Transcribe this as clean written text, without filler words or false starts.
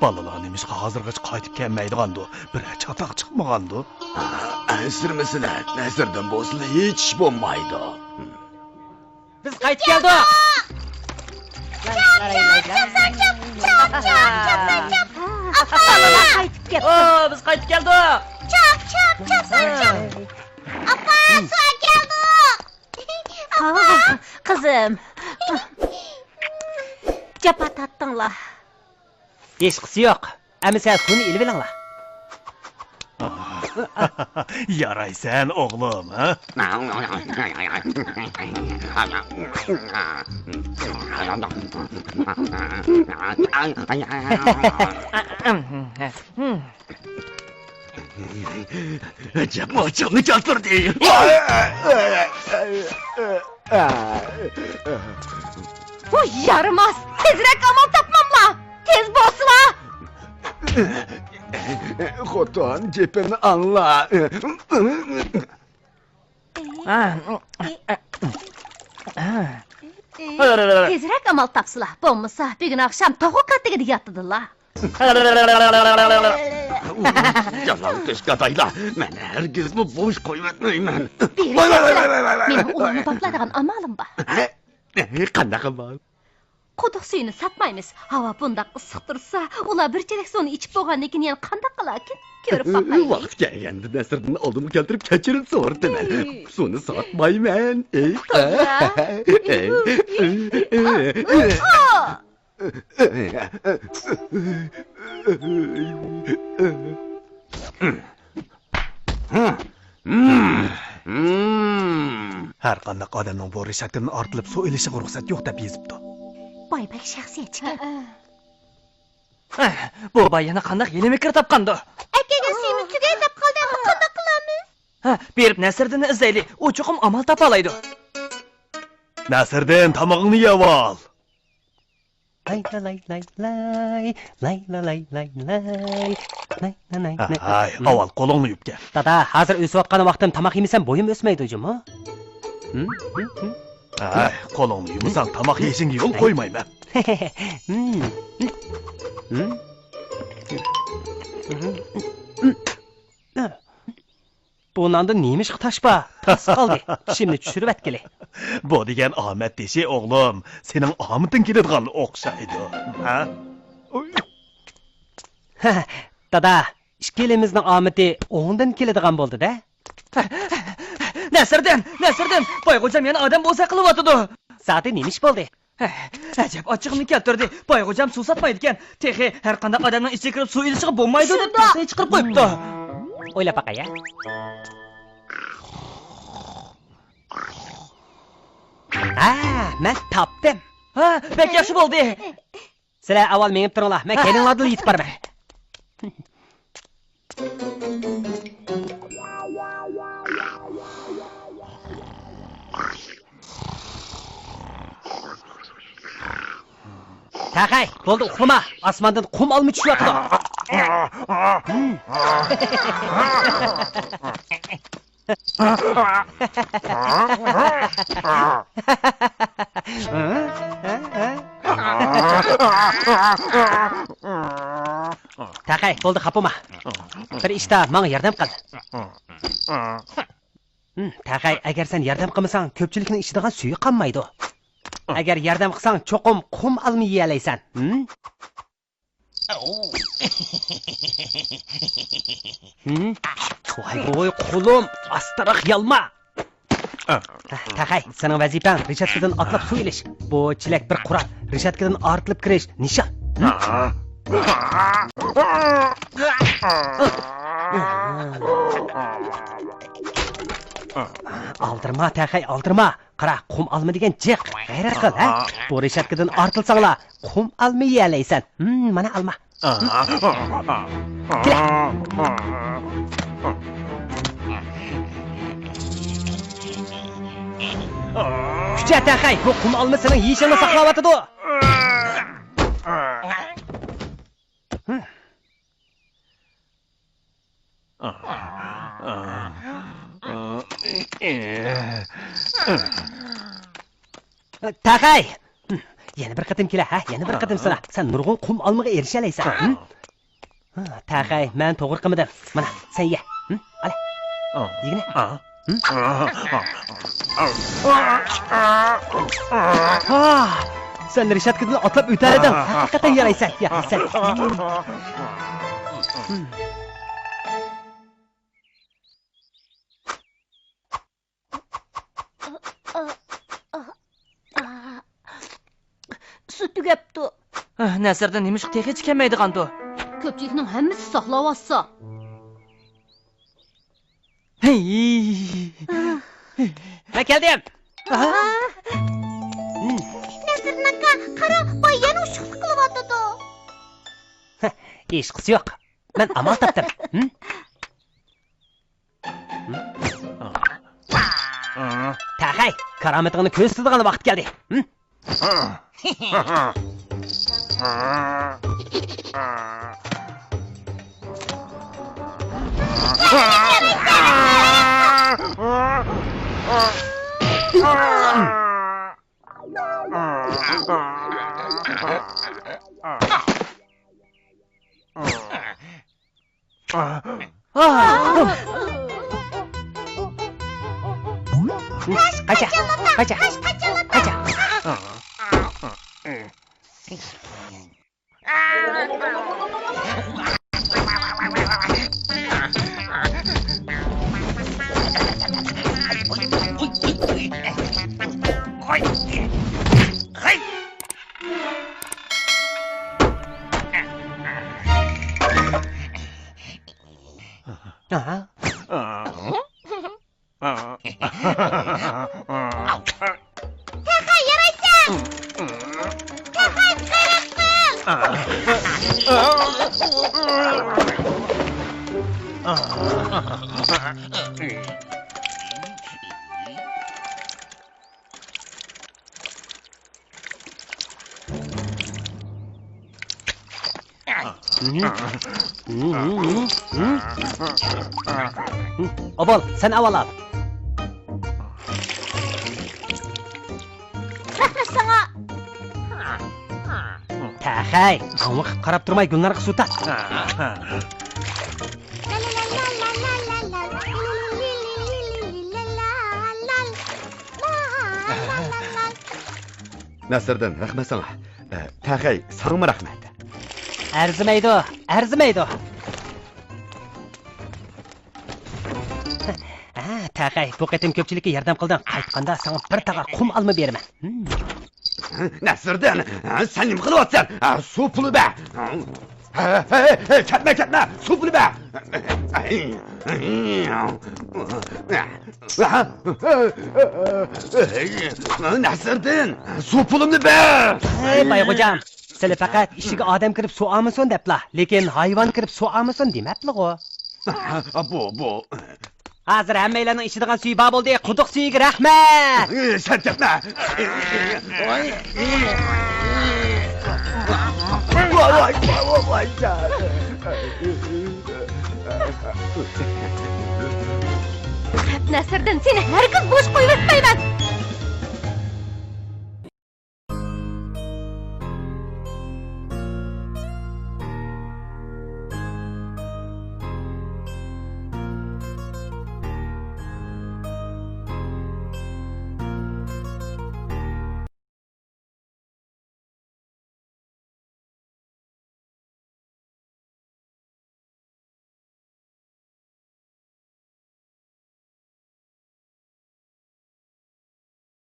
Balalar nemişqa hazırgacha qaytib kelmaydigandı. Bir çataq chiqmagandı. Ensirmisiler, nesirden bozulu hiç bo'lmaydi. Biz qaytib keldik. Qaytib ketdi. Oo, biz qaytib keldik. Çap, çap. Apa, suya geldi. Apa. Kızım. Capat attınlar. Hech qisi yo'q. Ama sen suvni ilib olinglar. Yaraysan oğlum, ha? Cemaatçını çatır değil. Bu yaramaz. Tezrek amal tapmamla. Tez bosla. Kotan cepini anla. Tezrek amal tapsıla. Bommasa bir gün akşam toğu kattıgıda yattıdılar. Yalan kışkadayla. Ben herkes bu boş koyuvetmeyim. Bir şekilde. Benim oğlumu topladığın amalım var. Qandaqı var? Quduq suyunu satmaymiz. Hava bundaq ıssiq tursa, ular bir chelak suvni ichib bo'lgandan keyin yana qandaq qilarkin? Ko'rib boqaylik. Vaqt kelganda Nasrni oldimga keltirib kechirib so'rdiman. Suvni sotmayman. Har qanday odamning bu rishaktini ortilib suv ilishiga ruxsat yo'q deb yozibdi. Boybek shaxsiyat chiqadi. Bu boy yana qandaq yeni fikr topgandi. Akaga suyimiz tugay deb qoldi, qanday qilamiz? Ha, berib Nasriddinni izlaylik. U cho'qim amal topa oladi. Nasriddin, tomog'ingni yeb ol. Ay, avval qo'lingni yuvib kel. Dada, hozir o'sayotgan vaqtim tomoq yemasam bo'yim o'smaydi o'jim, ha? Ay, qo'lingni yuvsang tomoq yeyishingga yo'l qo'ymayman. Bu nanda neymiş taşba? Tas qaldı. Şimdi tushirib atkili. Bu degan Ahmet deshi o'g'lim, sening omiting keladigan o'xshaydi, ha? Dada, ikkilimizning omiti o'ngdan keladigan bo'ldi-da. Nasriddin, Boyxo'jam yana odam bo'lsa qilyotdi. Saati neymiş bo'ldi? Ajab ochiqni keltirdi. Boyxo'jam suv sotmaydi ekan. Texi har qanday odamning ichiga kirib suv ilishiga bo'lmaydi deb tavsiya chiqarib qo'yibdi. O'ylab baqay-ya. Men topdim. Ha, bek yaxshi bo'ldi. Sizlar avval menib turinglar. Men kelinglarga yetib boraman. Taqay, bo'ldi, uxlama. Osmondan qum olmi tushyapti. Taqay, bo'ldi, xapama. Bir ishda menga yordam qil. Taqay, agar sen yordam qilmasang, ko'pchilikning ichidigan suvi qolmaydi. Agar yordam qilsang, cho'qim qum olmi yeyalaysan. Voy, qo'lim, astaroq yalma. Taqay, sening vazifang rishatkadan otlab suv ilish. Bu chilak bir qurat, rishatkadan ortilib kirish, nishon. Aldırma Taqay, aldırma. Qara, qum olma degan jiq, g'ayrat qil, ha? Bu rishatkadan ortilsanglar, qum olma yeyalaysan. Mana olma. Kucha Taqay, bu qum olma sening yeyishingni saqlayotdi. Taqay, Yana bir qatim kela, ha? Yana bir qatim sana. Sen nurg'un qum olmaga erisha olaysan. Taqay, men to'g'ri qilmadim. Mana, sen ye. Ala. Yegina. Sen Rishadkidan otlab o'tar eding. Haqiqatan yaraysan. Yaraysan. Su tugabdi. Nasrdan nemish texi chiqmaydigan-ku. Ko'pchilikning hammasi saqlayotsa. Men keldim. Nasrdan aka, qara, boy yana ushiqlik qilyapti. Ishqisi yo'q. Men amal topdim. Taqay, karomatingni ko'rsatadigan vaqt keldi. Kaça. Obol, sen avval al. Rahmat sana. Taqay, qanviq qarab turmay gullarga suv tat. Nasrdan, rahmat sana. Taqay, sana rahmat. Arzimaydi. Taqay, bu qatim ko'pchilikka yordam qilding. Qaytganda sana bir taqar qum olma beraman. Nasrdan, sen nima qilyapsan? Suv puli ber. Ketma, suv puli ber. Nasrdan, suv pulimni ber. Hey, Bayg'o'jam. Sizlar faqat ishiga odam kirib suv olmasin deblar, lekin hayvon kirib suv olmasin demabdi-ku. Bu. Hozir hammanglarning ichidigan suv bor bo'ldi. Quduq suyiga rahmat. Sen ketma. Voy. Nasrdan, seni hargiz bo'sh qo'yib o'tmayman.